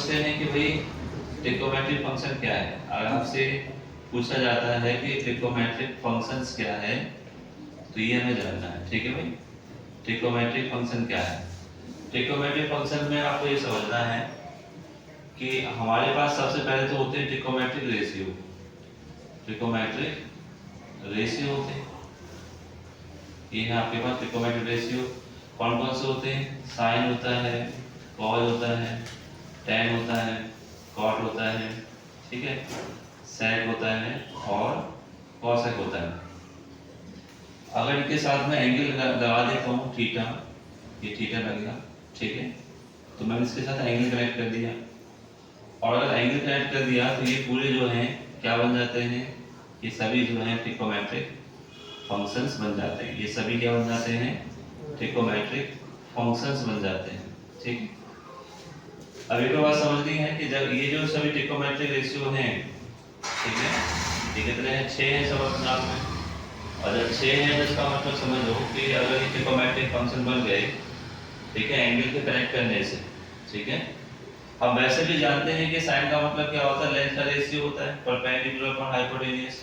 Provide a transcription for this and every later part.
समझते हैं कि भाई ट्रिग्नोमेट्रिक फंक्शन क्या है। अगर आपसे पूछा जाता है कि ट्रिग्नोमेट्रिक फंक्शंस क्या है तो ये हमें जानना है। ठीक है भाई, ट्रिग्नोमेट्रिक फंक्शन क्या है। ट्रिग्नोमेट्रिक फंक्शन में आपको ये समझना है कि हमारे पास सबसे पहले तो होते हैं ट्रिग्नोमेट्रिक रेशियो। ट्रिग्नोमेट्रिक रेशियो होते हैं, ये है आपके पास ट्रिग्नोमेट्रिक रेशियो। कौन कौन से होते हैं? साइन होता है, कॉस होता है, टैन होता है, कॉट होता है, ठीक है, सेक होता है और कॉसेक होता है। अगर इनके साथ में एंगल लगा देता हूँ थीटा, ये थीटा लगेगा, ठीक है, तो मैंने इसके साथ एंगल कनेक्ट कर दिया। और अगर एंगल कनेक्ट कर दिया तो ये पूरे जो हैं क्या बन जाते हैं, ये सभी जो हैं ट्रिग्नोमेट्रिक फंक्शंस बन जाते हैं। ये सभी क्या बन जाते हैं? ट्रिग्नोमेट्रिक फंक्शंस बन जाते हैं। ठीक है, अब एक बात समझनी है कि जब ये जो सभी ट्रिग्नोमेट्रिक रेशियो हैं, ठीक है, ये कितने हैं? 6 हैं सब अपने आप में। और जब 6 हैं तो इसका मतलब समझ लो कि अगर ये ट्रिग्नोमेट्रिक फंक्शन बन गए, ठीक है, एंगल के कनेक्ट करने से, ठीक है। हम वैसे भी जानते हैं कि साइन का मतलब क्या होता है? लेंथ का रेशियो होता है, परपेंडिकुलर अपॉन हाइपोटेन्यूज।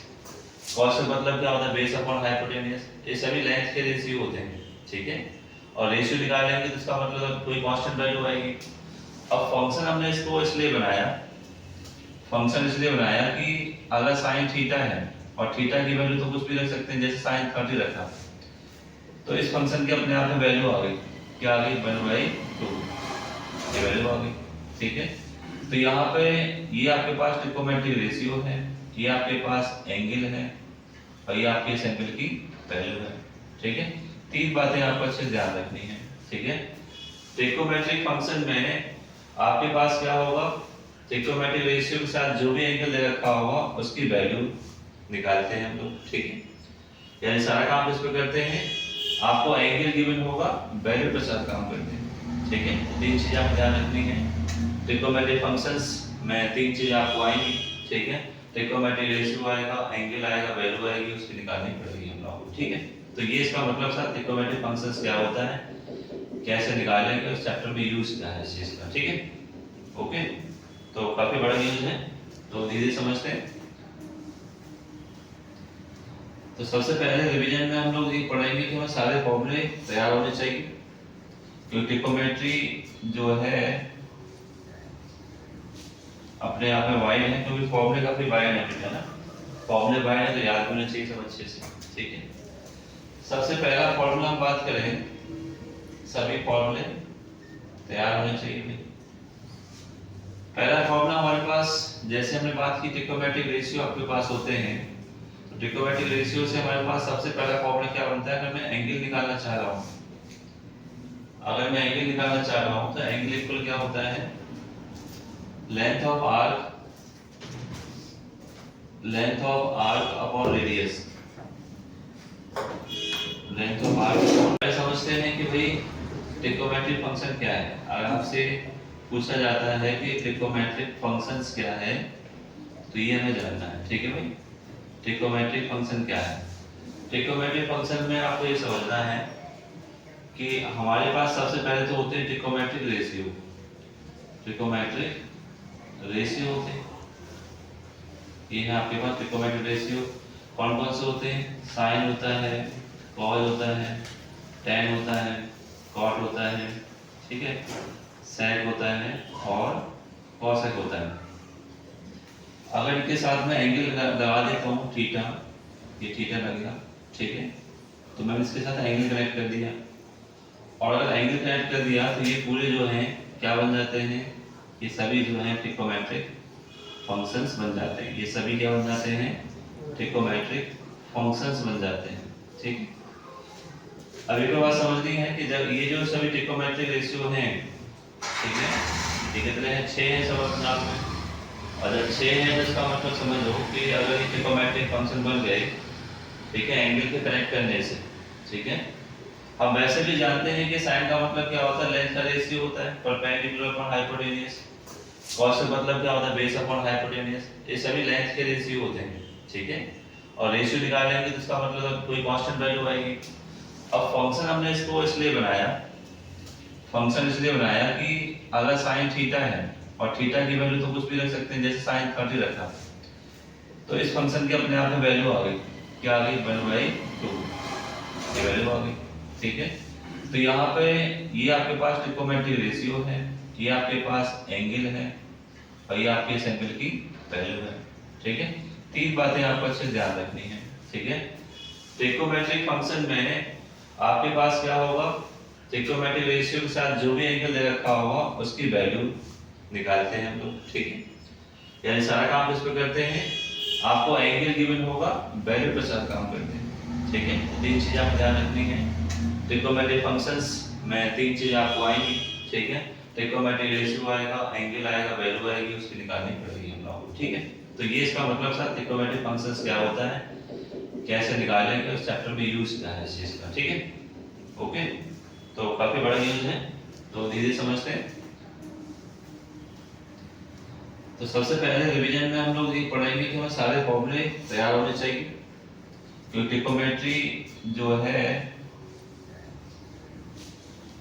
कॉस का मतलब क्या होता है? Base upon hypotenuse. ये सभी लेंथ के रेशियो होते हैं, ठीक है। और रेशियो निकालेंगे तो इसका मतलब कोई कांस्टेंट वैल्यू आएगी। अब फंक्शन हमने इसको इसलिए बनाया, फंक्शन इसलिए बनाया कि अगर साइन थीटा है और थीटा की वैल्यू तो कुछ भी रख सकते हैं, जैसे साइन 30 रखा, तो इस फंक्शन की अपने आप में वैल्यू आ गई। क्या आ गई? 1/2 ये वैल्यू आ गई, ठीक है। तो यहाँ पे ये आपके पास ट्रिग्नोमेट्रिक रेशियो है, ये आपके पास एंगल है और ये आपके इस एंगल की वैल्यू है, ठीक है। 3 बातें आपको अच्छे से ध्यान रखनी है, ठीक है। ट्रिग्नोमेट्रिक फंक्शन में आपके पास क्या होगा? ट्रिग्नोमेट्रिक रेशियो के साथ जो भी एंगल दे रखा होगा उसकी वैल्यू निकालते हैं हम लोग, ठीक है। यानी सारा काम इस पे करते हैं, आपको एंगल गिवन होगा, वैल्यू के साथ काम करते हैं, ठीक है। 3 चीजें आपको ध्यान रखनी है। ट्रिग्नोमेट्रिक फंक्शंस में 3 चीजें आपको आएंगी, ठीक है। ट्रिग्नोमेट्रिक रेशियो आएगा, एंगल आएगा, वैल्यू आएगी, उसकी निकालनी पड़ेगी हम लोगों को, ठीक है। तो ये इसका मतलब था ट्रिग्नोमेट्रिक फंक्शंस क्या होता है, कैसे निकालेंगे, उस चैप्टर में यूज क्या है इस चीज का, ठीक है। ओके, तो काफी बड़ा यूज है, तो धीरे समझते हैं। तो सबसे पहले रिवीजन में हम लोग ये पढ़ेंगे कि हमें सारे फॉर्मूले तैयार होने चाहिए, क्योंकि ट्रिग्नोमेट्री जो है अपने आप में वाइड है, क्योंकि फॉर्मूले काफी वाइड है ना, फॉर्मूले वाइड है तो याद होने चाहिए सब अच्छे से, ठीक है। सबसे पहला फॉर्मूला हम बात करें, सभी फॉर्मूले तैयार होने चाहिए। पहला फॉर्मूला हमारे पास, जैसे हमने बात की ट्रिग्नोमेट्रिक रेशियो आपके पास होते हैं, तो ट्रिग्नोमेट्रिक रेशियो से हमारे पास सबसे पहला फॉर्मूला क्या बनता है? अगर मैं एंगल निकालना चाह रहा हूँ, अगर मैं एंगल निकालना चाह रहा हूँ तो एंगल इक्वल क्या होता है? Length of arc upon radius. Length of arc समझते हैं कि भाई ट्रिग्नोमेट्रिक फंक्शन क्या है। अगर आपसे पूछा जाता है कि ट्रिग्नोमेट्रिक फंक्शंस क्या है तो ये हमें जानना है, ठीक है भाई। ट्रिग्नोमेट्रिक फंक्शन क्या है। ट्रिग्नोमेट्रिक फंक्शन में आपको ये समझना है कि हमारे पास सबसे पहले तो होते हैं ट्रिग्नोमेट्रिक रेशियो। ट्रिग्नोमेट्रिक रेशियो होते हैं, ये है आपके पास ट्रिग्नोमेट्रिक रेशियो। कौन कौन से होते हैं? साइन होता है, कॉस होता है, टैन होता है, कॉट होता है, ठीक है, सेक होता है और कॉसेक होता है। अगर इनके साथ में एंगल लगा देता हूँ थीटा, ये थीटा लगेगा, ठीक है, तो मैंने इसके साथ एंगल कनेक्ट कर दिया। और अगर एंगल कनेक्ट कर दिया तो ये पूरे जो हैं क्या बन जाते हैं? ये सभी जो हैं ट्रिग्नोमेट्रिक फंक्शंस बन जाते हैं। ये सभी क्या बन जाते हैं? ट्रिग्नोमेट्रिक फंक्शंस बन जाते हैं, ठीक है। अब एक बात समझनी है कि जब ये जो सभी ट्रिग्नोमेट्रिक रेशियो हैं, ठीक है, ये कितने हैं? 6 हैं सब अपने आप में। और जब 6 हैं तो इसका मतलब समझ लो कि अगर ये ट्रिग्नोमेट्रिक फंक्शन बन गए, ठीक है, एंगल के कनेक्ट करने से, ठीक है। हम वैसे भी जानते हैं कि साइन का मतलब क्या होता है? लेंथ का रेशियो होता है, परपेंडिकुलर अपॉन हाइपोटेन्यूज। कॉस का मतलब क्या होता है? Base upon hypotenuse. ये सभी लेंथ के रेशियो होते हैं, ठीक है। और रेशियो निकालेंगे तो इसका मतलब कोई कांस्टेंट वैल्यू आएगी। अब फंक्शन हमने इसको इसलिए बनाया, फंक्शन इसलिए बनाया कि अगर साइन थीटा है और थीटा की वैल्यू तो कुछ भी रख सकते हैं, जैसे sin 30 रखा, तो इस फंक्शन की अपने आप में वैल्यू आ गई, क्या आ गई 1/2, ये वैल्यू आ गई। ठीक है, तो यहाँ पे ये आपके पास ट्रिग्नोमेट्रिक रेशियो है, ये आपके पास एंगल है, और ये आपके इस एंगल की वैल्यू है। ठीक है, तीन बातें आपको अच्छे से ध्यान रखनी है। ठीक है, ट्रिग्नोमेट्रिक फंक्शन में आपके पास क्या होगा, ट्रिग्नोमेट्रिक रेशियो के साथ जो भी एंगल दे रखा होगा उसकी वैल्यू निकालते हैं हम लोग। ठीक है, यानी सारा काम इस पे करते हैं, आपको एंगल गिवन होगा, वैल्यू के साथ काम करते हैं। ठीक है, तीन चीजें आपको ध्यान रखनी है। ट्रिग्नोमेट्रिक फंक्शंस में तीन चीजें आपको आएंगी। ठीक है, ट्रिग्नोमेट्रिक रेशियो आएगा, एंगल आएगा, वैल्यू आएगी, उसकी निकालनी पड़ेगी हम लोगों को। ठीक है, तो ये इसका मतलब था ट्रिग्नोमेट्रिक फंक्शंस क्या होता है, कैसे निकालेंगे, उस चैप्टर में यूज क्या है इस चीज का। ठीक है, ओके, तो काफी बड़ा यूज है, तो धीरे समझते हैं। तो सबसे पहले रिवीजन में हम लोग ये पढ़ेंगे कि हमें सारे फॉर्मूले तैयार होने चाहिए, क्योंकि ट्रिग्नोमेट्री जो है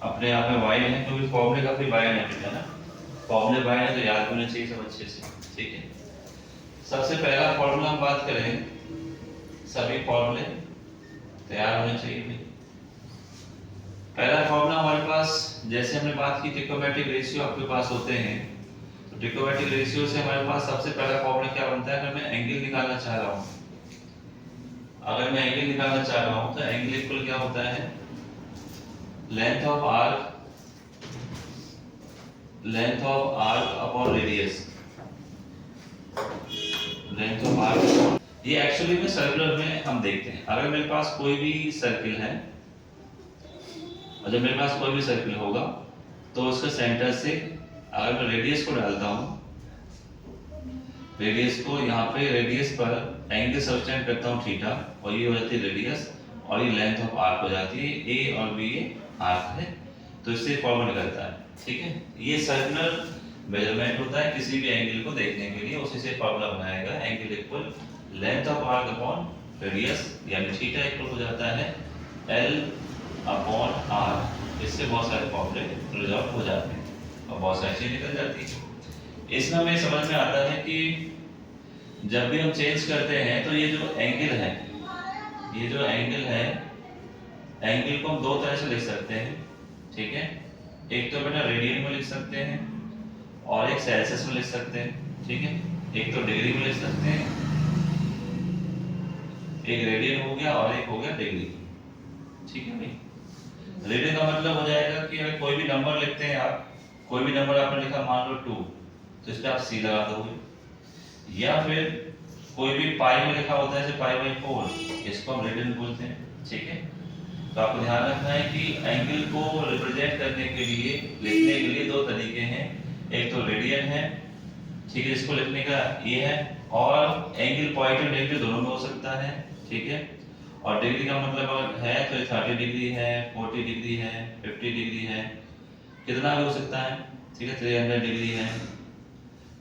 अपने आप में वाइड है, क्योंकि फॉर्मूले काफी वाइड है ना, फॉर्मूले वाइड है तो याद होने चाहिए सब अच्छे से। ठीक है, सबसे पहला फॉर्मूला हम बात करें, सभी फॉर्मूले तैयार होने चाहिए भाई। पहला फॉर्मूला हमारे पास, जैसे हमने बात की ट्रिग्नोमेट्रिक रेशियो आपके पास होते हैं, तो ट्रिग्नोमेट्रिक रेशियो से हमारे पास सबसे पहला फॉर्मूला क्या बनता है, अगर मैं एंगल निकालना चाह रहा हूँ, अगर मैं एंगल निकालना चाह रहा हूँ तो एंगल इक्वल क्या होता है, length of arc upon radius, length of arc. ये एक्चुअली में सर्कुलर में हम देखते हैं, अगर मेरे पास कोई भी सर्किल है, और जब मेरे पास कोई भी सर्किल होगा तो उसके सेंटर से अगर मैं रेडियस को डालता हूँ, रेडियस को यहाँ पे रेडियस पर एंगल सब्सटेंड करता हूँ थीटा, और ये हो जाती है रेडियस, और ये लेंथ ऑफ आर्क हो जाती है, ए और बी ये आर्क है, तो इससे फॉर्मूला निकलता है। ठीक है, ये सर्कुलर मेजरमेंट होता है किसी भी एंगल को देखने के लिए, उसी से फॉर्मूला बनाएगा, angle equal length of arc upon radius, यानी थीटा इक्वल हो जाता है एल अपॉन आर। इससे बहुत सारे फॉर्मूले रिजॉल्व हो जाते हैं और बहुत सारी चीजें निकल जाती है। इसमें हमें समझ में आता है कि जब भी हम चेंज करते हैं तो ये जो एंगल है, ये जो एंगल है, एंगल को हम दो तरह से लिख सकते हैं। ठीक है, एक तो बेटा रेडियन में लिख सकते हैं और एक सेल्सियस में लिख सकते हैं। ठीक है, एक तो डिग्री में लिख सकते हैं, एक रेडियन हो गया और एक हो गया डिग्री। ठीक है भाई, रेडियन का मतलब हो जाएगा कि अगर कोई भी नंबर लिखते हैं आप, कोई भी नंबर आपने लिखा मान लो 2, तो इस पे आप सी लगा दोगे, या फिर कोई भी पाई में लिखा होता है जैसे π/4, इसको हम रेडियन बोलते हैं। ठीक है, तो आपको ध्यान रखना है कि एंगल को रिप्रेजेंट करने के लिए, लिखने के लिए दो तरीके हैं, एक तो रेडियन है, ठीक है, इसको लिखने का ये है, और एंगल पॉजिटिव नेगेटिव दोनों में हो सकता है। ठीक है, और डिग्री का मतलब अगर है तो 30 डिग्री है, 40 डिग्री है, 50 डिग्री है, कितना भी हो सकता है। ठीक है, 300 डिग्री है,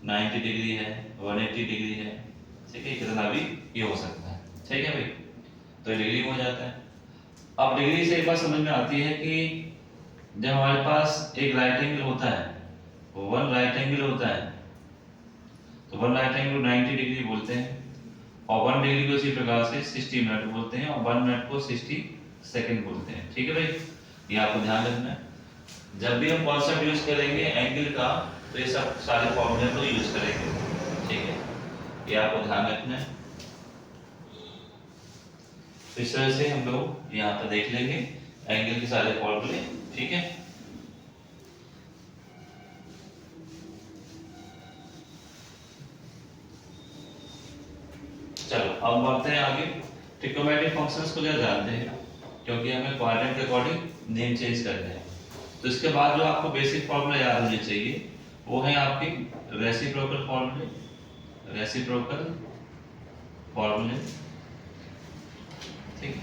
90 डिग्री है, 180 डिग्री है। ठीक है, कितना भी ये हो सकता है। ठीक है भाई, तो डिग्री में हो जाता है। अब डिग्री से एक बात समझ में आती है कि जब हमारे पास एक राइट एंगल होता है, वन राइट एंगल होता है, तो वन राइट एंगल 90 डिग्री बोलते हैं, और 1 डिग्री को इसी प्रकार से 60 मिनट बोलते हैं, और 1 मिनट को 60 सेकंड बोलते हैं। ठीक है भाई, ये आपको ध्यान रखना है। जब भी हम कॉन्सेप्ट यूज करेंगे एंगल का, तो ये सब सारे फॉर्मूले को यूज करेंगे। ठीक है, ये आपको ध्यान रखना है। इस तरह से हम लोग यहाँ पर देख लेंगे एंगल के सारे फॉर्मूले। ठीक है, चलो अब बढ़ते हैं आगे। ट्रिग्नोमेट्रिक फंक्शंस को जरा जानते हैं, क्योंकि हमें क्वाड्रेंट के अकॉर्डिंग नेम चेंज करने हैं। तो इसके बाद जो आपको बेसिक फॉर्मूला याद होने चाहिए वो है आपकी रेसिप्रोकल फॉर्मूले, रेसिप्रोकल फॉर्मूले। ठीक है,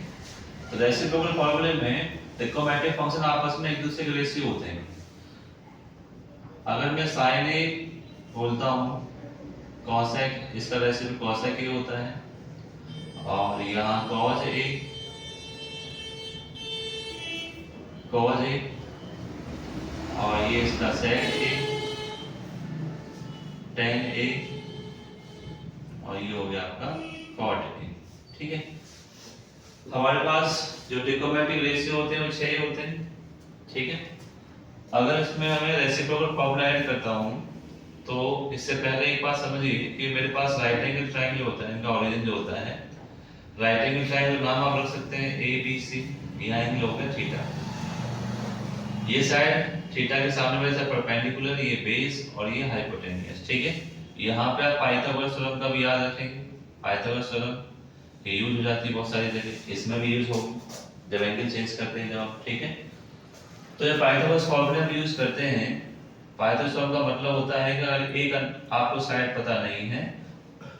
तो रेसिप्रोकल फॉर्मूले में ट्रिग्नोमेट्रिक फंक्शन आपस में एक दूसरे के रेशियो होते हैं। अगर मैं sin a बोलता हूँ, cosec, इसका रेशियो cosec a होता है, और यहाँ cos a, और ये इसका sec a, tan A और ये हो गया आपका cot A। ठीक है, हमारे पास जो ट्रिकोमेट्रिक रेशियो होते हैं वो 6 होते हैं। ठीक है, अगर इसमें हमें रेसिप्रोकल फॉर्मूला ऐड करता हूँ तो इससे पहले एक बात समझिए कि मेरे पास राइट एंगल ट्रायंगल होता है, इनका ओरिजिन जो होता है राइट एंगल ट्रायंगल, नाम आप रख सकते हैं ए बी सी। यहाँ एंगल हो गया थीटा, ये साइड थीटा के सामने वाले साइड परपेंडिकुलर, ये बेस और ये हाइपोटेन्यूस। ठीक है, यहाँ पे आप पाइथागोरस थ्योरम का भी याद रखेंगे। पाइथागोरस थ्योरम ये यूज हो जाती है बहुत सारी जगह, इसमें भी यूज होगी जब एंगल चेंज करते हैं जब आप। ठीक है, तो जब पाइथागोरस फॉर्मूला हम यूज करते हैं, पाइथागोरस फॉर्मूला का मतलब होता है कि अगर एक आपको साइड पता नहीं है,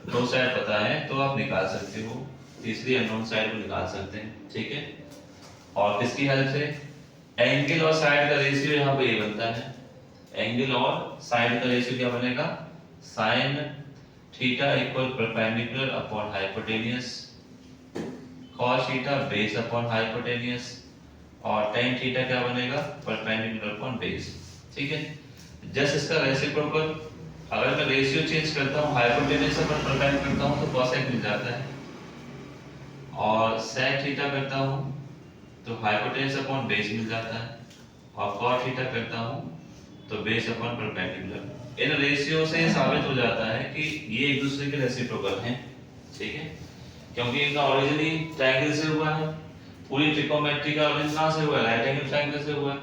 दो साइड पता है तो आप निकाल सकते हो, तीसरी अननोन साइड को निकाल सकते हैं। ठीक है, और किसकी हेल्प से? एंगल और साइड का रेशियो यहाँ पे ये बनता है, एंगल और साइड का रेशियो क्या बनेगा? Sine theta equal perpendicular upon hypotenuse, cos theta base upon hypotenuse, और tan थीटा क्या बनेगा? Perpendicular upon base. ठीक है, जस्ट इसका रेसिप्रोकल अगर मैं रेशियो चेंज करता हूँ, हाइपोटेन्यूस अपन परपेंडिकुलर करता हूँ तो cosec मिल जाता है, और sec थीटा करता हूँ तो हाइपोटेन्यूस अपॉन बेस मिल जाता है, और cot थीटा करता हूँ तो base upon perpendicular. In ratio से साबित हो जाता है कि ये एक दूसरे के रेसिप्रोकल हैं। ठीक है, क्योंकि इनका ओरिजिन ही ट्रायंगल से हुआ है, पूरी ट्रिकोमेट्री का ओरिजिन कहाँ से हुआ है? राइट एंगल ट्रायंगल से हुआ है।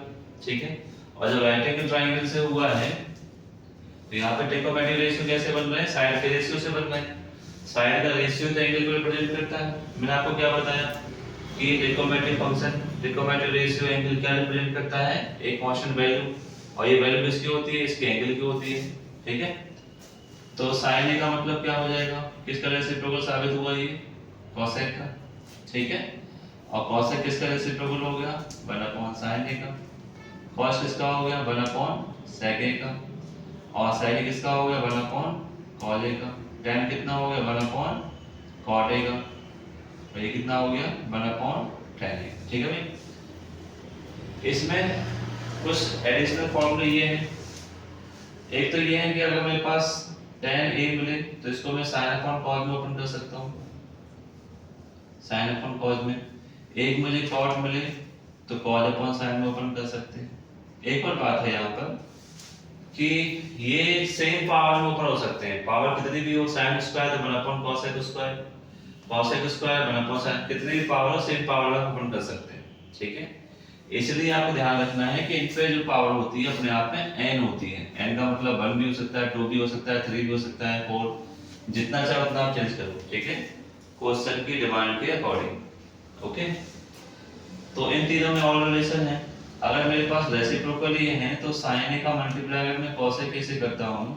ठीक है, और जब राइट एंगल ट्रायंगल से हुआ है तो यहाँ पे ट्रिकोमेट्री रेशियो कैसे बन रहे हैं? साइड के रेशियो से बन रहे हैं। साइड का रेशियो तो एंगल को रिप्रेजेंट करता है। मैंने आपको क्या बताया कि ट्रिकोमेट्री फंक्शन, ट्रिकोमेट्री रेशियो एंगल क्या रिप्रेजेंट करता है? एक कांस्टेंट वैल्यू, और ये वैल्यू किसकी होती है? इसके एंगल की होती है। ठीक है, तो sin a का मतलब क्या हो जाएगा? किसका रेसिप्रोकल साबित हुआ? ये cosec का। ठीक है, और cosec किसका रेसिप्रोकल हो गया? 1/sin a का। cos किसका हो गया? 1/sec a का, और sec a किसका हो गया? 1/cos a का। tan कितना हो गया? 1/cot a का, और ये कितना हो गया? 1/tan a। ठीक है भाई, इसमें कुछ एडिशनल फॉर्मूले ये हैं। एक तो ये है कि अगर मेरे पास tan a मिले तो इसको मैं sin अपॉन cos में ओपन कर सकता हूँ, sin अपॉन cos में। एक मुझे cot मिले तो cos अपॉन sin में ओपन कर सकते हैं। एक और बात है यहाँ पर कि ये सेम पावर में ओपन हो सकते हैं, पावर कितनी भी हो, sin स्क्वायर तो 1 upon cosec square, cosec square 1 upon sin, कितनी भी पावर हो सेम पावर में ओपन कर सकते हैं। ठीक है, इसलिए आपको ध्यान रखना है कि इन पे जो पावर होती है अपने आप में n होती है। n का मतलब 1 भी हो सकता है, 2 भी हो सकता है, 3 भी हो सकता है, 4, जितना चाहो उतना आप चेंज करो। ठीक है, क्वेश्चन की डिमांड के अकॉर्डिंग। ओके, तो इन तीनों में और रिलेशन है। अगर मेरे पास रेसिप्रोकल ये है तो sin a का मल्टीप्लाई अगर मैं cosec a से करता हूं,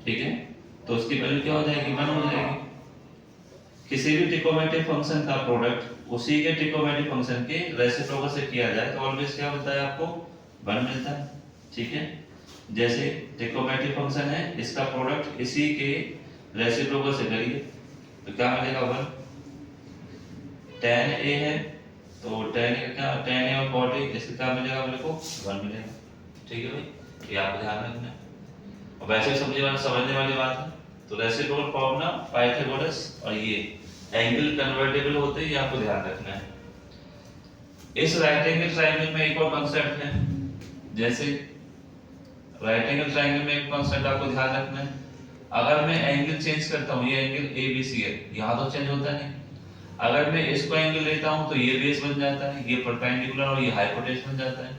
ठीक है, तो उसकी वैल्यू क्या हो जाएगी? 1 हो जाएगी। किसी भी ट्रिकोमेट्रिक फंक्शन का प्रोडक्ट उसी के ट्रिकोमेट्रिक फंक्शन के रेसिप्रोकल से किया जाए तो ऑलवेज क्या होता है? आपको 1 मिलता है। ठीक है, जैसे ट्रिकोमेट्रिक फंक्शन है, इसका प्रोडक्ट इसी के रेसिप्रोकल से करिए तो क्या मिलेगा? 1। tan a है तो tan a का क्या? tan a और cot a, इसका क्या मिलेगा मेरे को? 1 मिलेगा। ठीक है भाई, ये आपको ध्यान रखना है, और वैसे भी समझने वाली बात है। तो रेसिप्रोकल फॉर्मूला पाइथागोरस और ये एंगल कन्वर्टेबल होते हैं, ये आपको ध्यान रखना है। इस राइट एंगल ट्रायंगल में एक और कांसेप्ट है, जैसे राइट एंगल ट्रायंगल में एक कांसेप्ट आपको ध्यान रखना है। अगर मैं एंगल चेंज करता हूँ, ये एंगल ABC है, यहाँ तो चेंज होता नहीं। अगर मैं इसको एंगल लेता हूँ तो ये बेस बन जाता है, ये परपेंडिकुलर और ये हाइपोटेन्यूस बन जाता है।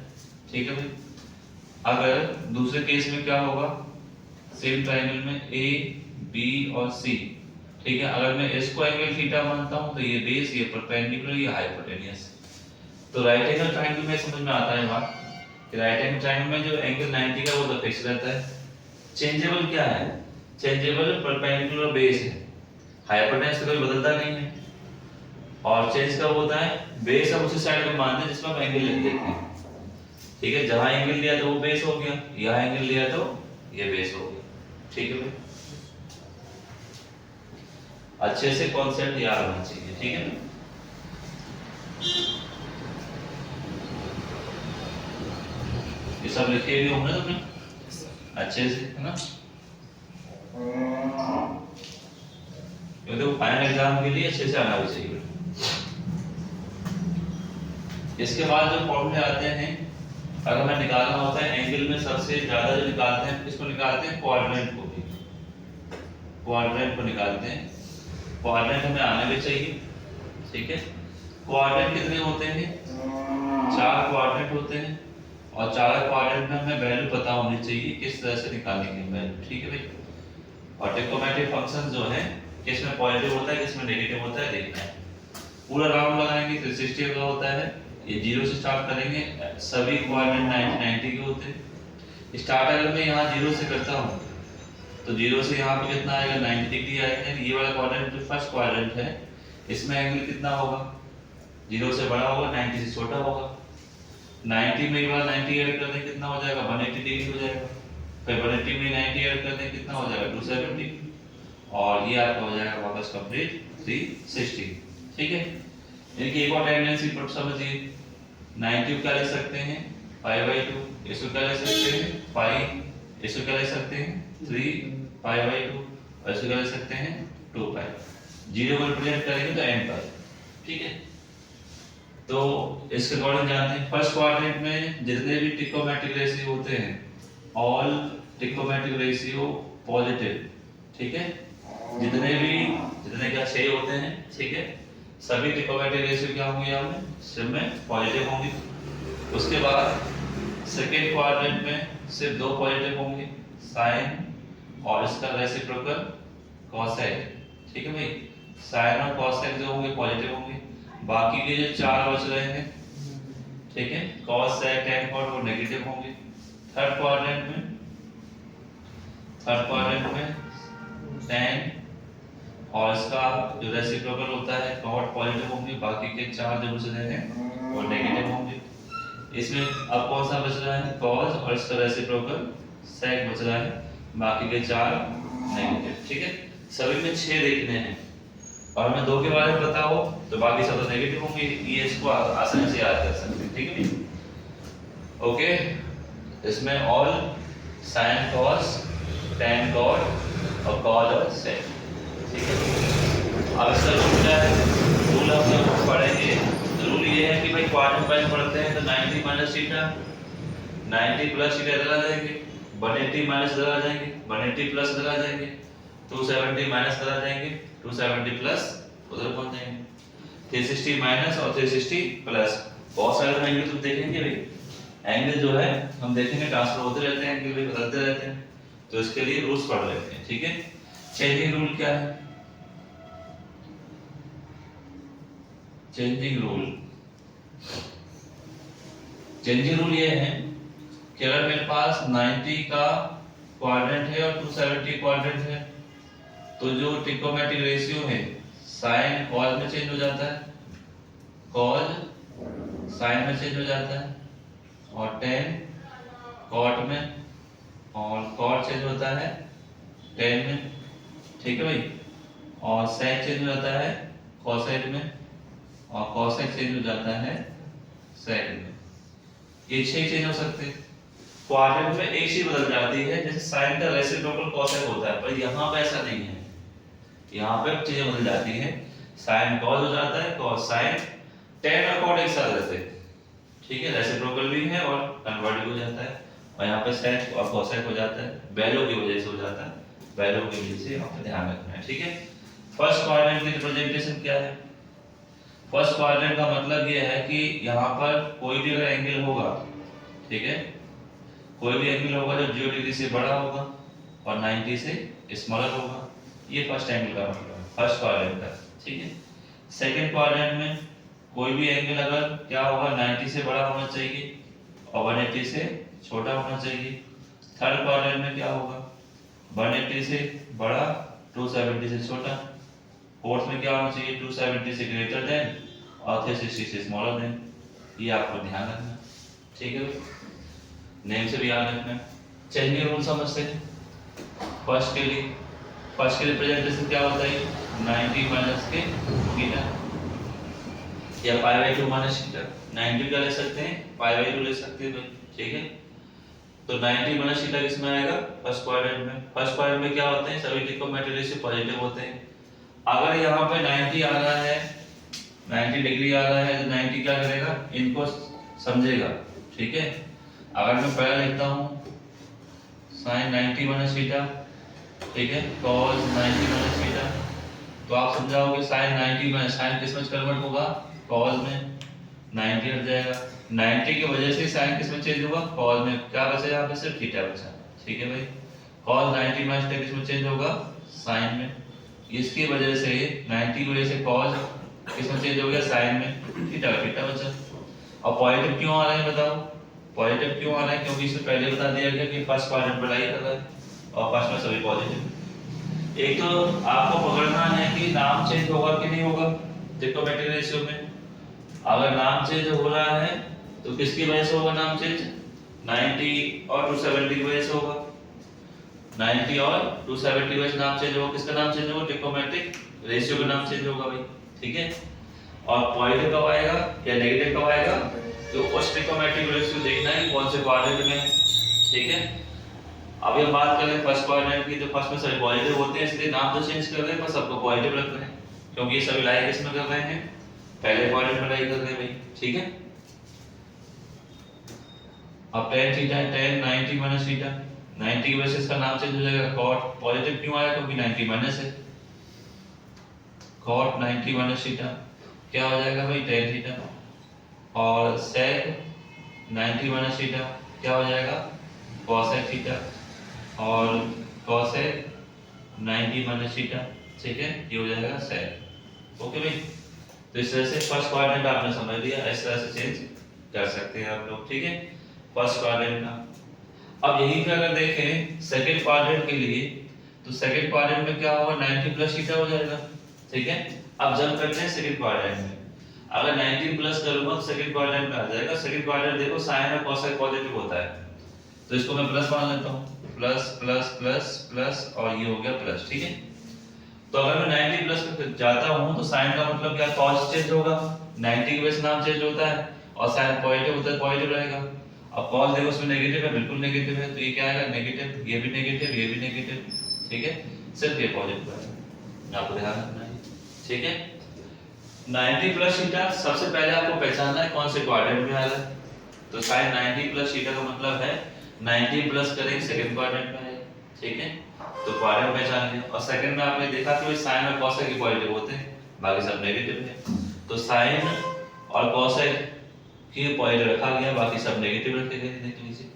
ठीक है भाई, अगर दूसरे केस में क्या होगा? सेम ट्रायंगल में A, B और C, ठीक है, अगर मैं इसको एंगल थीटा मानता हूं तो ये बेस, ये परपेंडिकुलर, ये हाइपोटेन्यूस। तो राइट एंगल ट्रायंगल में समझ में आता है बात कि राइट एंगल ट्रायंगल में जो एंगल 90 का वो तो फिक्स रहता है। चेंजेबल क्या है? चेंजेबल परपेंडिकुलर बेस है, हाइपोटेन्यूस कभी बदलता नहीं है, और चेंज कब होता है? बेस हम उसी साइड पे मानते हैं जिसमें हम एंगल लेते हैं। ठीक है, जहां एंगल लिया तो वो बेस हो गया, यहां एंगल लिया तो ये बेस हो गया। ठीक है भाई, अच्छे से कॉन्सेप्ट याद होना चाहिए। ठीक है ना, ये सब लिखे भी होंगे तुमने अच्छे से, है ना? क्योंकि वो फाइनल एग्जाम के लिए अच्छे से आना भी चाहिए। इसके बाद जो फॉर्मूले आते हैं, अगर हमें निकालना होता है एंगल में सबसे ज्यादा जो निकालते हैं किसको निकालते हैं, क्वाड्रेंट को भी, क्वाड्रेंट को निकालते हैं। क्वाड्रेंट हमें आने भी चाहिए, ठीक है। क्वाड्रेंट कितने होते हैं, 4 क्वाड्रेंट होते हैं, और 4 क्वाड्रेंट में हमें वैल्यू पता होनी चाहिए किस तरह से निकालेंगे वैल्यू, ठीक है भाई। और ट्रिग्नोमेट्रिक फंक्शन जो है किसमें पॉजिटिव होता है किसमें नेगेटिव होता है देखना है। पूरा राउंड लगाएंगे 360 का होता है, ये 0 से स्टार्ट करेंगे, सभी क्वाड्रेंट 90 के होते हैं। स्टार्ट अगर मैं यहाँ 0 से करता हूँ तो 0 से यहाँ पे कितना आएगा, 90 डिग्री आएगा। ये वाला क्वाड्रेंट जो फर्स्ट क्वाड्रेंट है इसमें एंगल कितना होगा, 0 से बड़ा होगा, 90 से छोटा होगा। 90 में एक बार 90 ऐड कर दें कितना हो जाएगा, 180 डिग्री हो जाएगा। फिर 180 में 90 ऐड कर दें कितना हो जाएगा, 270, और ये आपका हो जाएगा वापस कंप्लीट 360, ठीक है। इनकी एक और टेंडेंसी पर समझिए, 90 क्या ले सकते हैं, π/2, इसको क्या ले सकते हैं, पाई, इसको क्या ले सकते हैं, 3π/2, और इसको क्या ले सकते हैं, 2π। 0 को रिप्रेजेंट करेंगे तो n π, ठीक है। तो इसके अकॉर्डिंग जानते हैं फर्स्ट क्वाड्रेंट में जितने भी ट्रिग्नोमेट्रिक रेशियो होते हैं, ऑल ट्रिग्नोमेट्रिक रेशियो पॉजिटिव, ठीक है। जितने क्या 6 होते हैं, ठीक है, सभी ट्रिग्नोमेट्रिक रेशियो क्या होंगे, यहाँ में सब में पॉजिटिव होंगे। उसके बाद सेकेंड क्वाड्रेंट में सिर्फ 2 पॉजिटिव होंगे, साइन और इसका रेसिप्रोकल कॉसेक, ठीक है भाई। साइन और कॉसेक जो होंगे पॉजिटिव होंगे, बाकी के जो 4 बच रहे हैं, ठीक है, cos sec tan cot वो नेगेटिव होंगे। थर्ड क्वाड्रेंट में tan और इसका जो रेसिप्रोकल होता है cot पॉजिटिव होंगे, बाकी के 4 जो बच रहे हैं वो नेगेटिव होंगे। इसमें अब कौन सा बच रहा है, cos और इसका रेसिप्रोकल sec बच रहा है, बाकी के 4 नेगेटिव, ठीक है। सभी में 6 देखने हैं, और हमें 2 के बारे में पता हो तो बाकी सब तो नेगेटिव होंगे, ये इसको आसानी से याद कर सकते हैं, ठीक है। ओके, इसमें all sine cos tan cot और कॉस और सेक, ठीक है। अब इसका रूल क्या है, रूल हम लोग पढ़ेंगे। रूल ये है कि भाई क्वाड्रेंट वाइज पढ़ते हैं तो 90 माइनस थीटा, 90 प्लस थीटा इधर आ जाएंगे, 180 माइनस इधर आ जाएंगे, 180 प्लस इधर आ जाएंगे, 270 माइनस इधर आ जाएंगे, 270 प्लस उधर पहुंच जाएंगे, 360 माइनस और 360 प्लस। बहुत सारे एंगल तुम देखेंगे भाई, एंगल जो है हम देखेंगे ट्रांसफर होते रहते हैं, एंगल भी बदलते रहते हैं, तो इसके लिए रूल्स पढ़ लेते हैं, ठीक है। चेंजिंग रूल क्या है, चेंजिंग रूल ये है कि अगर मेरे पास 90 का क्वाड्रेंट है और 270 क्वाड्रेंट है, तो जो ट्रिग्नोमेट्रिक रेशियो है साइन कॉस में चेंज हो जाता है, कॉस साइन में चेंज हो जाता है, और टेन कॉट में, और कॉट चेंज होता है टेन में, ठीक है भाई। और सेक चेंज हो जाता है कॉसेक में, और कॉसेक चेंज हो जाता है सेक में। ये 6 चेंज हो सकते हैं। क्वाड्रेंट में एक चीज बदल जाती है, जैसे साइन का रेसिप्रोकल कॉसेक होता है, पर यहाँ पे ऐसा नहीं है, यहाँ पे चीजें बदल जाती हैं। साइन कॉस हो जाता है, कॉस साइन, टेन और कॉट एक साथ रहते हैं, ठीक है, रेसिप्रोकल भी है और कन्वर्ट भी हो जाता है, और यहाँ पे सेक और कॉसेक हो जाता है, वैल्यू की वजह से हो जाता है, वैल्यू की वजह से आपको ध्यान रखना है, ठीक है। फर्स्ट क्वाड्रेंट की रिप्रेजेंटेशन क्या है, फर्स्ट क्वाड्रेंट का मतलब ये है कि यहाँ पर कोई भी अगर एंगल होगा, ठीक है, कोई भी एंगल होगा जो 0 डिग्री से बड़ा होगा और 90 से स्मॉलर होगा, ये फर्स्ट एंगल का मतलब है फर्स्ट क्वाड्रेंट का, ठीक है। सेकंड क्वाड्रेंट में कोई भी एंगल अगर क्या होगा, 90 से बड़ा होना चाहिए और 180 से छोटा होना चाहिए। थर्ड क्वाड्रेंट में क्या होगा, 180 से बड़ा, 270 से छोटा। फोर्थ में क्या होना चाहिए, 270 से ग्रेटर देन और 360 से स्मॉलर देन। ये आपको ध्यान रखना, ठीक है, नेम से भी याद रखना। चेंजिंग रूल समझते हैं। फर्स्ट के रिप्रेजेंटेशन क्या होता है, 90 माइनस के थीटा या π/2 माइनस थीटा। 90 का ले सकते हैं, π/2 ले सकते हैं, ठीक है। तो 90 माइनस थीटा किस में आएगा? फर्स्ट क्वाड्रेंट में। फर्स्ट क्वाड्रेंट में क्या होते हैं? सभी ट्रिग्नोमेट्रिक रेशियो पॉजिटिव होते हैं। अगर यहाँ पे 90 आ रहा है, 90 डिग्री आ रहा है, तो 90 क्या करेगा? इनको समझेगा, ठीक है। अगर मैं पहला लिखता हूँ sin 90 माइनस थीटा, ठीक है, cos 90 माइनस थीटा, तो आप समझाओगे sin 90 माइनस साइन किस में कन्वर्ट होगा? cos में। 90 हट जाएगा, 90 की वजह से sin किस में चेंज होगा? cos में। क्या बचा यहाँ पे? सिर्फ थीटा बचा, ठीक है भाई। cos 90 माइनस थीटा किस में चेंज होगा? sin में। इसकी वजह से 90 की वजह से cos किस में चेंज हो गया? sin में। थीटा का थीटा बचा। और पॉजिटिव क्यों आ रहा है बताओ? पॉजिटिव क्यों आ रहा है? क्योंकि इससे पहले बता दिया गया कि फर्स्ट क्वाड्रेंट पर लाई कर रहा है और फर्स्ट में सभी पॉजिटिव। एक तो आपको पकड़ना है कि नाम चेंज होगा कि नहीं होगा ट्रिग्नोमेट्रिक रेशियो में। अगर नाम चेंज हो रहा है तो किसकी वजह से होगा नाम चेंज? 90 और 270 की वजह से होगा। 90 और 270 की वजह से नाम चेंज होगा। किसका नाम चेंज होगा? ट्रिग्नोमेट्रिक रेशियो का नाम चेंज होगा भाई, ठीक है। और पॉजिटिव कब आएगा या नेगेटिव कब आएगा? तो उस ट्रिग्नोमेट्रिक रेशियो देखना है कौन से क्वाड्रेंट में है, ठीक है। अभी हम बात कर रहे हैं फर्स्ट क्वाड्रेंट की, तो फर्स्ट में सभी पॉजिटिव होते हैं, इसलिए नाम तो चेंज कर रहे हैं पर सबको पॉजिटिव रख रहे हैं, क्योंकि ये सभी लाई किस में कर रहे हैं? पहले क्वाड्रेंट में लाई कर रहे हैं भाई, ठीक है। अब tan थीटा है, tan 90 माइनस थीटा, 90 की वजह से इसका नाम चेंज हो जाएगा cot। पॉजिटिव क्यों आया? क्योंकि 90 माइनस है। cot 90 माइनस थीटा क्या हो जाएगा भाई? tan theta. और sec 90 माइनस थीटा क्या हो जाएगा? cosec theta. और cosec 90 माइनस थीटा, ठीक है, ये हो जाएगा sec। ओके भाई, तो इस तरह से फर्स्ट क्वाड्रेंट आपने समझ लिया, इस तरह से चेंज कर सकते हैं आप लोग, ठीक है, फर्स्ट क्वाड्रेंट का। अब यहीं पे अगर देखें सेकंड क्वाड्रेंट के लिए, तो सेकंड क्वाड्रेंट में क्या होगा? 90 प्लस थीटा हो जाएगा, ठीक है। अब जंप करते हैं सेकंड क्वाड्रेंट में। अगर 90 प्लस करूंगा तो सेकंड क्वाड्रेंट में आ जाएगा। सेकंड क्वाड्रेंट देखो साइन और कोसाइन पॉजिटिव होता है, तो इसको मैं प्लस मान लेता हूं, प्लस प्लस प्लस प्लस, और ये हो गया प्लस, ठीक है। तो अगर मैं 90 प्लस पे जाता हूं तो साइन का मतलब क्या? cos चेंज होगा, 90 की वजह से नाम चेंज होता है, और साइन पॉजिटिव होता है, पॉजिटिव रहेगा। अब cos देखो उसमें नेगेटिव है, बिल्कुल नेगेटिव है, तो ये क्या आएगा? नेगेटिव। ये भी नेगेटिव, ये भी नेगेटिव, ठीक है, सिर्फ ये पॉजिटिव है, आपको ध्यान रखना है, ठीक है। 90 प्लस थीटा सबसे पहले आपको पहचानना है कौन से क्वाड्रेंट में आ रहा है। तो sin 90 प्लस थीटा का मतलब है 90 प्लस करेंगे सेकंड क्वाड्रेंट में है, ठीक है। तो क्वाड्रेंट पहचान लिया। और सेकंड में आपने देखा कि sin और cos के पॉजिटिव होते हैं, बाकी सब नेगेटिव है। तो sin और cos के पॉजिटिव रखा गया, बाकी सब नेगेटिव रखे गए, देख लीजिए।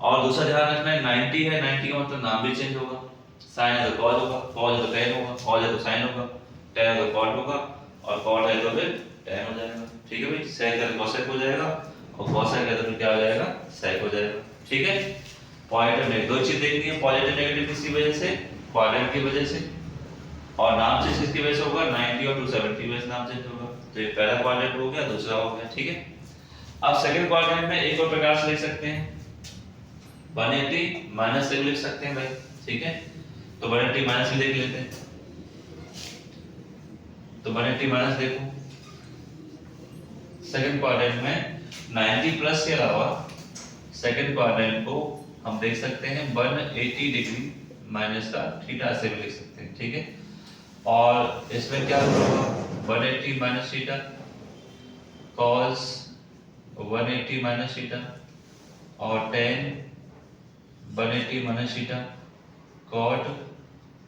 और दूसरा ध्यान रखना है 90 है, 90 का मतलब नाम भी चेंज होगा। sin है तो cos होगा, cos है तो tan होगा, cos है तो sin होगा, tan है तो cot होगा, और cot है तो फिर tan हो जाएगा, ठीक है भाई। sec है तो cosec हो जाएगा, और cosec है तो फिर क्या हो जाएगा? sec हो जाएगा, ठीक है। पॉजिटिव नेगेटिव दो चीज देखनी है, पॉजिटिव नेगेटिव किसकी वजह से? क्वाड्रेंट की वजह से। और नाम चेंज किसकी वजह से होगा? 90 और 270 की वजह से नाम चेंज होगा। तो ये पहला क्वाड्रेंट हो गया, दूसरा हो गया, ठीक है। अब सेकंड क्वाड्रेंट में एक और प्रकार से लिख सकते हैं, 180 माइनस से लिख सकते हैं भाई, ठीक है। तो 180 माइनस भी देख लेते हैं। तो 180 माइनस देखो, सेकंड क्वाड्रेंट में 90 प्लस के अलावा सेकंड क्वाड्रेंट को हम देख सकते हैं 180 डिग्री माइनस का थीटा से भी लिख सकते हैं, ठीक है। और इसमें क्या होगा? 180 minus theta cos 180 minus theta, और tan 180 minus theta cot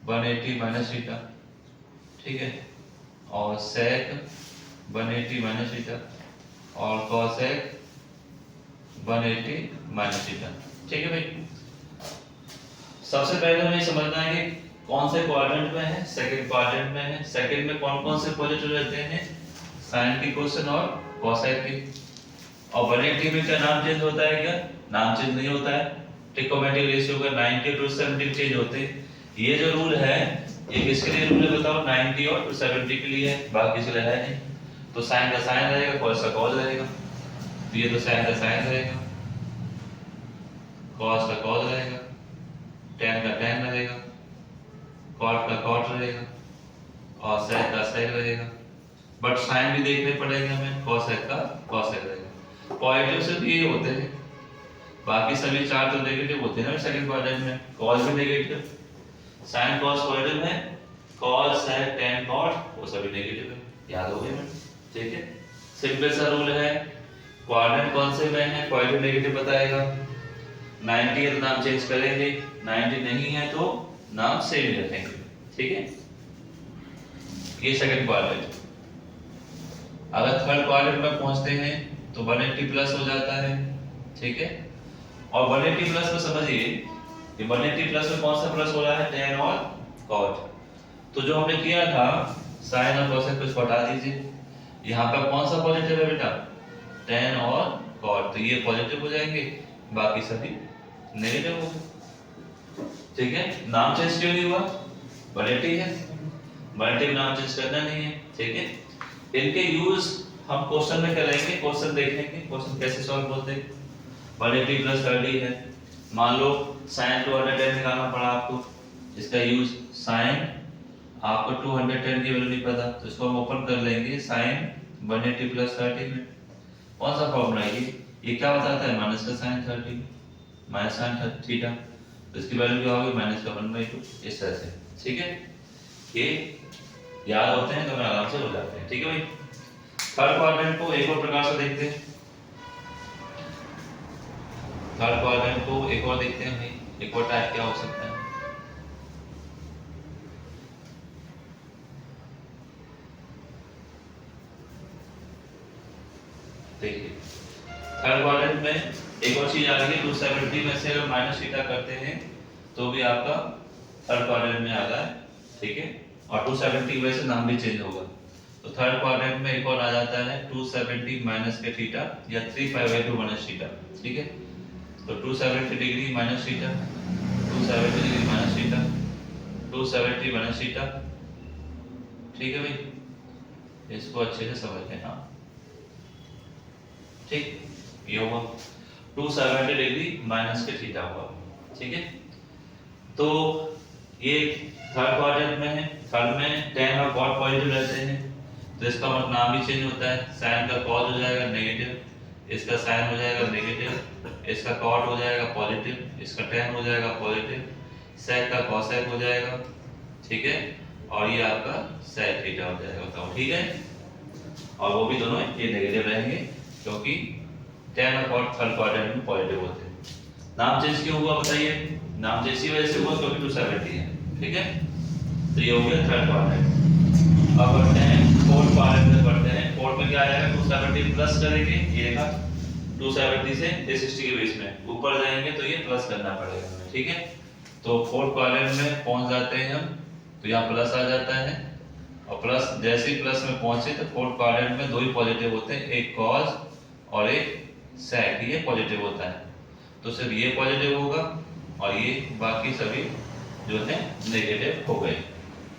180 minus theta, ठीक है। और sec 180 माइनस थीटा, और cosec 180 माइनस थीटा, ठीक है भाई। सबसे पहले हमें समझना है कि कौन से क्वाड्रेंट में है? सेकंड क्वाड्रेंट में है। सेकंड में कौन कौन से पॉजिटिव रहते हैं? साइन की क्वेश्चन और कोसाइन की। और 180 में क्या नाम चेंज होता है क्या? नाम चेंज नहीं होता है। ट्रिग्नोमेट्रिक रेशियो का 90 टू 70 चेंज होते हैं। ये जो रूल है ये किसके लिए रूल है बताओ? 90 और 270 के लिए है, बाकी किसी लिए है नहीं। तो साइन का साइन रहेगा, cos का cos रहेगा, तो ये तो साइन का साइन रहेगा, cos का cos रहेगा, tan का tan रहेगा, cot का cot रहेगा, और sec का sec रहेगा। बट साइन भी देखने पड़ेंगे हमें, cosec का cosec रहेगा। पॉजिटिव सिर्फ ये होते हैं, बाकी सभी चार तो नेगेटिव होते हैं ना सेकंड क्वाड्रेंट में। कॉस भी नेगेटिव, साइन कॉस पॉजिटिव है, कॉस सेक tan कॉट वो सभी नेगेटिव है। याद हो गया? ठीक है, सिंपल सा रूल है। क्वाड्रेंट कौन से में है पॉजिटिव नेगेटिव बताएगा। 90 है तो नाम चेंज करेंगे, 90 नहीं है तो नाम सेम ही रखेंगे। ठीक है, ये सेकंड क्वाड्रेंट। अगर थर्ड क्वाड्रेंट में पहुंचते हैं तो 180 प्लस हो जाता है। ठीक है, और 180 प्लस में समझिए कि 180 प्लस में कौन सा प्लस हो रहा है, tan और cot। तो जो हमने किया था sin और cosec को हटा दीजिए, यहाँ पर कौन सा पॉजिटिव है बेटा, tan और cot, तो ये पॉजिटिव हो जाएंगे, बाकी सभी नेगेटिव हो गए। ठीक है, नाम चेंज क्यों नहीं हुआ, 180 है, 180 नाम चेंज करना नहीं है। ठीक है, इनके यूज हम क्वेश्चन में करेंगे, क्वेश्चन देखेंगे क्वेश्चन कैसे सॉल्व होते हैं। 180 प्लस 30 है, मान लो sin 210 निकालना पड़ा आपको, इसका यूज sin आपको 210 की वैल्यू नहीं पता तो इसको हम ओपन कर लेंगे sin 180 प्लस 30 में। कौन सा फॉर्मूला है ये क्या बताता है, माइनस का sin 30 माइनस sin थीटा, तो इसकी वैल्यू क्या होगी, माइनस का 1/2, इस तरह से। ठीक है, ये याद होते हैं तो आराम से हो जाते हैं। ठीक है भाई, थर्ड क्वाड्रेंट को एक और प्रकार से देखते हैं। थर्ड क्वाड्रेंट को एक और देखते हैं भाई, एक और टाइप क्या हो सकता है। देखिए थर्ड क्वाड्रेंट में एक और चीज आ गई है, 270 में से अगर माइनस थीटा करते हैं तो भी आपका थर्ड क्वाड्रेंट में आ रहा है। ठीक है, और 270 की वजह से नाम भी चेंज होगा, तो थर्ड क्वाड्रेंट में एक और आ जाता है 270 माइनस के थीटा या 3π/2 माइनस थीटा। ठीक है, तो 270 degree minus theta, 270 degree minus theta, 270 minus theta. ठीक है भाई, इसको अच्छे से समझ लेना। ठीक, ये हुआ 270 डिग्री माइनस के थीटा हुआ। ठीक है, तो ये थर्ड क्वाड्रेंट में है, थर्ड में tan और cot पॉजिटिव रहते हैं तो इसका मतलब नाम भी चेंज होता है, sin का cos हो जाएगा नेगेटिव, इसका sin हो जाएगा नेगेटिव, इसका cot हो जाएगा पॉजिटिव, इसका tan हो जाएगा पॉजिटिव, sec का cosec हो जाएगा। ठीक है, और ये आपका sec थीटा हो जाएगा। बताओ ठीक है, और वो भी दोनों ये नेगेटिव रहेंगे क्योंकि tan और cot थर्ड क्वाड्रेंट में पॉजिटिव होते हैं। नाम चेंज क्यों हुआ बताइए, नाम चेंज इसी वजह से हुआ क्योंकि 270 है। ठीक है, तो ये हो गया थर्ड क्वाड्रेंट। अब बढ़ते हैं फोर्थ क्वाड्रेंट में, बढ़ते हैं फोर्थ में क्या आएगा, 270 प्लस करेंगे, ये देखा 270 से 360 के बीच में ऊपर जाएंगे तो ये प्लस करना पड़ेगा हमें। ठीक है, तो फोर्थ क्वाड्रेंट में पहुंच जाते हैं हम, तो यहाँ प्लस आ जाता है, और प्लस जैसे ही प्लस में पहुंचे तो फोर्थ क्वाड्रेंट में दो ही पॉजिटिव होते हैं, एक cos और एक sec, ये पॉजिटिव होता है, तो सिर्फ ये पॉजिटिव होगा और ये बाकी सभी जो है नेगेटिव हो गए।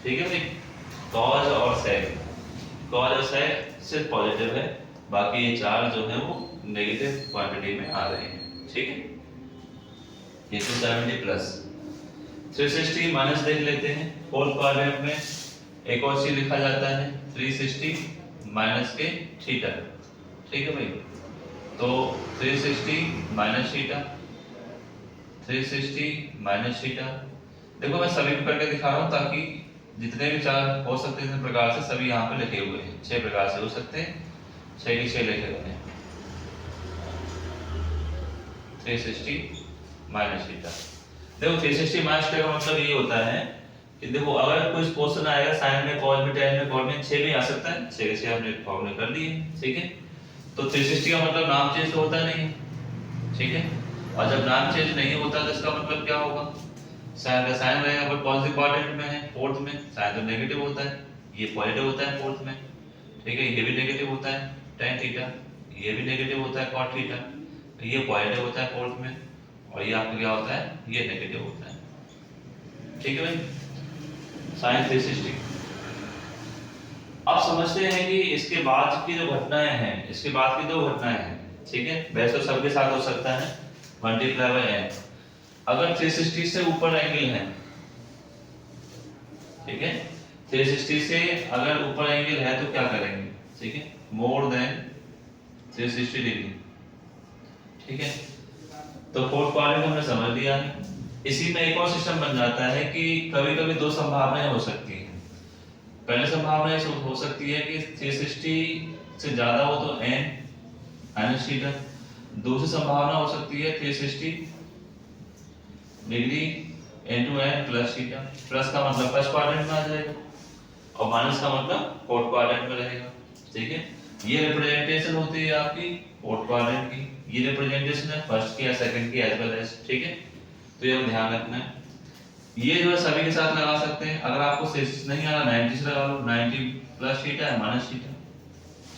ठीक है भाई, cos और sec, cos और sec सिर्फ पॉजिटिव है, बाकी ये चार जो है वो नेगेटिव क्वांटिटी में आ रहे हैं। ठीक है, ये 270 प्लस 360 माइनस देख लेते हैं। फोर्थ क्वाड्रेंट में एक और चीज लिखा जाता है 360 माइनस के थीटा। ठीक है भाई, तो 360 माइनस थीटा, 360 माइनस थीटा। देखो मैं सभी को करके दिखा रहा हूँ ताकि जितने भी चार हो सकते हैं इस प्रकार से सभी यहाँ पे लिखे हुए हैं, 6 प्रकार से हो सकते हैं, 6 के 6 लिखे हुए हैं। 360 माइनस थीटा, देखो 360 माइनस थीटा का मतलब ये होता है कि देखो अगर कोई क्वेश्चन आएगा साइन में, cos में, tan में, cot में, 6 भी आ सकता है, 6 के 6 हमने फॉर्मूले कर लिए। ठीक है, तो 360 का मतलब नाम चेंज होता नहीं। ठीक है, और जब नाम चेंज नहीं होता तो इसका मतलब क्या होगा, साइन का साइन रहेगा, बट कौन से क्वाड्रेंट में है, फोर्थ में, साइन तो नेगेटिव होता है, ये पॉजिटिव होता है फोर्थ में। ठीक है, ये भी नेगेटिव होता है tan थीटा, ये भी नेगेटिव होता है cot थीटा, ये पॉजिटिव होता है फोर्थ में, और ये आपका क्या होता है, ये नेगेटिव होता है। ठीक है भाई, साइन 360। अब समझते हैं कि इसके बाद की जो घटनाएं हैं, इसके बाद की दो घटनाएं हैं। ठीक है, वैसे तो सबके साथ हो सकता है मल्टीप्लाई बाय n। अगर 360 से ऊपर एंगल है, ठीक है, 360 से अगर ऊपर एंगल है तो क्या करेंगे, ठीक है, मोर देन 360 डिग्री। ठीक है, तो फोर्थ क्वाड्रेंट हमने समझ लिया है। इसी में एक और सिस्टम बन जाता है कि कभी कभी दो संभावनाएं हो सकती हैं। पहले संभावना ऐसे हो सकती है कि 360 से ज्यादा हो तो n माइनस थीटा। दूसरी संभावना हो सकती है 360 degree into n plus theta. Plus का मतलब फर्स्ट क्वाड्रेंट में आ जाएगा और माइनस का मतलब फोर्थ क्वाड्रेंट में रहेगा। ठीक है, ये रिप्रेजेंटेशन होती है आपकी फोर्थ क्वाड्रेंट की, ये रिप्रेजेंटेशन है फर्स्ट की या सेकंड की एज वेल एज। ठीक है, तो ये ध्यान रखना है। ये जो है सभी के साथ लगा सकते हैं। अगर आपको सिक्स नहीं आ रहा 90 से लगा लो, 90 प्लस थीटा है माइनस थीटा।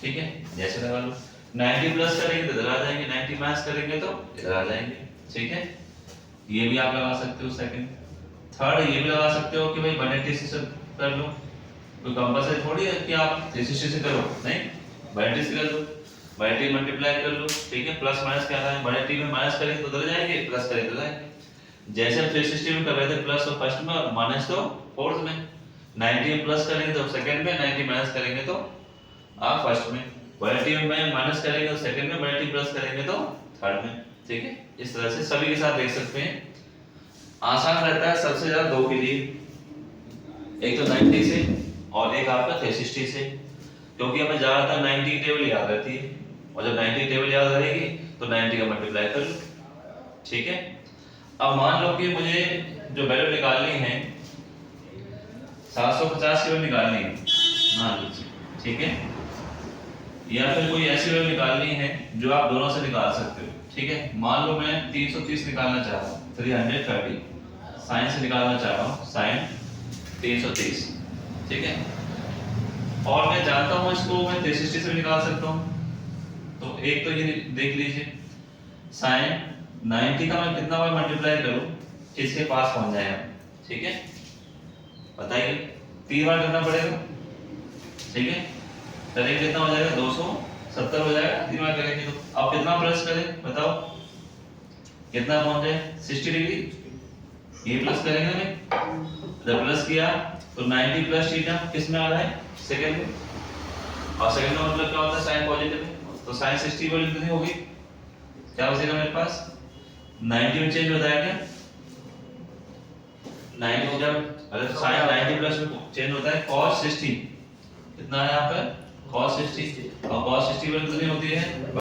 ठीक है, जैसे लगा लो, 90 प्लस करेंगे तो इधर आ जाएंगे, 90 माइनस करेंगे तो इधर आ जाएंगे। ठीक है, ये भी आप लगा सकते हो सेकंड। थर्ड ये भी लगा सकते हो कि भाई 180 से कर लो, कोई कंपल्सरी थोड़ी है कि आप 360 से करो, नहीं 180 से कर लो, 180 मल्टीप्लाई कर लो। ठीक है, प्लस माइनस क्या है, 180 में माइनस करेंगे तो उधर जाएंगे, प्लस करेंगे तो जाएंगे। जैसे हम 360 में कर रहे थे प्लस तो फर्स्ट में और माइनस तो फोर्थ में, 90 में प्लस करेंगे तो सेकंड में, 90 माइनस करेंगे तो आप फर्स्ट में, 180 में माइनस करेंगे तो सेकंड में, 180 प्लस करेंगे तो थर्ड में। ठीक है, इस तरह से सभी के साथ देख सकते हैं। आसान रहता है सबसे ज्यादा दो के लिए, एक तो 90 से और एक आपका 360 से, क्योंकि हमें ज्यादातर 90 की टेबल याद रहती है और जब 90 की टेबल याद रहेगी तो 90 का मल्टीप्लाई कर लो। ठीक है, अब मान लो कि मुझे जो वैल्यू निकालनी है 750 की वैल्यू निकालनी है मान लीजिए। ठीक है, या फिर कोई ऐसी वैल्यू निकालनी है जो आप दोनों से निकाल सकते हो। ठीक है, मान लो मैं 330 निकालना चाह रहा हूँ, 330 साइन से निकालना चाह रहा हूँ, साइन 330। ठीक है, और मैं जानता हूँ इसको मैं 360 से निकाल सकता हूँ। तो एक तो ये देख लीजिए, साइन 90 का मैं कितना बार मल्टीप्लाई करूं कि इसके पास पहुंच जाएगा। ठीक है, बताइए 3 बार करना पड़ेगा। ठीक है, करेंगे कितना हो जाएगा, 270 हो जाएगा 3 बार करेंगे तो। अब कितना प्लस करें बताओ, कितना पहुंच जाए 60 डिग्री। ये प्लस करेंगे ना, जब प्लस किया तो 90 प्लस थीटा किस में आ रहा है, सेकंड में, और सेकंड का मतलब क्या होता है, साइन पॉजिटिव है, तो साइन 60 वाली कितनी होगी, क्या बचेगा मेरे पास 90 में चेंज होता है क्या, 90 जब अगर साइन 90 प्लस में चेंज होता है cos 60 कितना है यहाँ पर cos 60, और cos 60 वाली कितनी होती है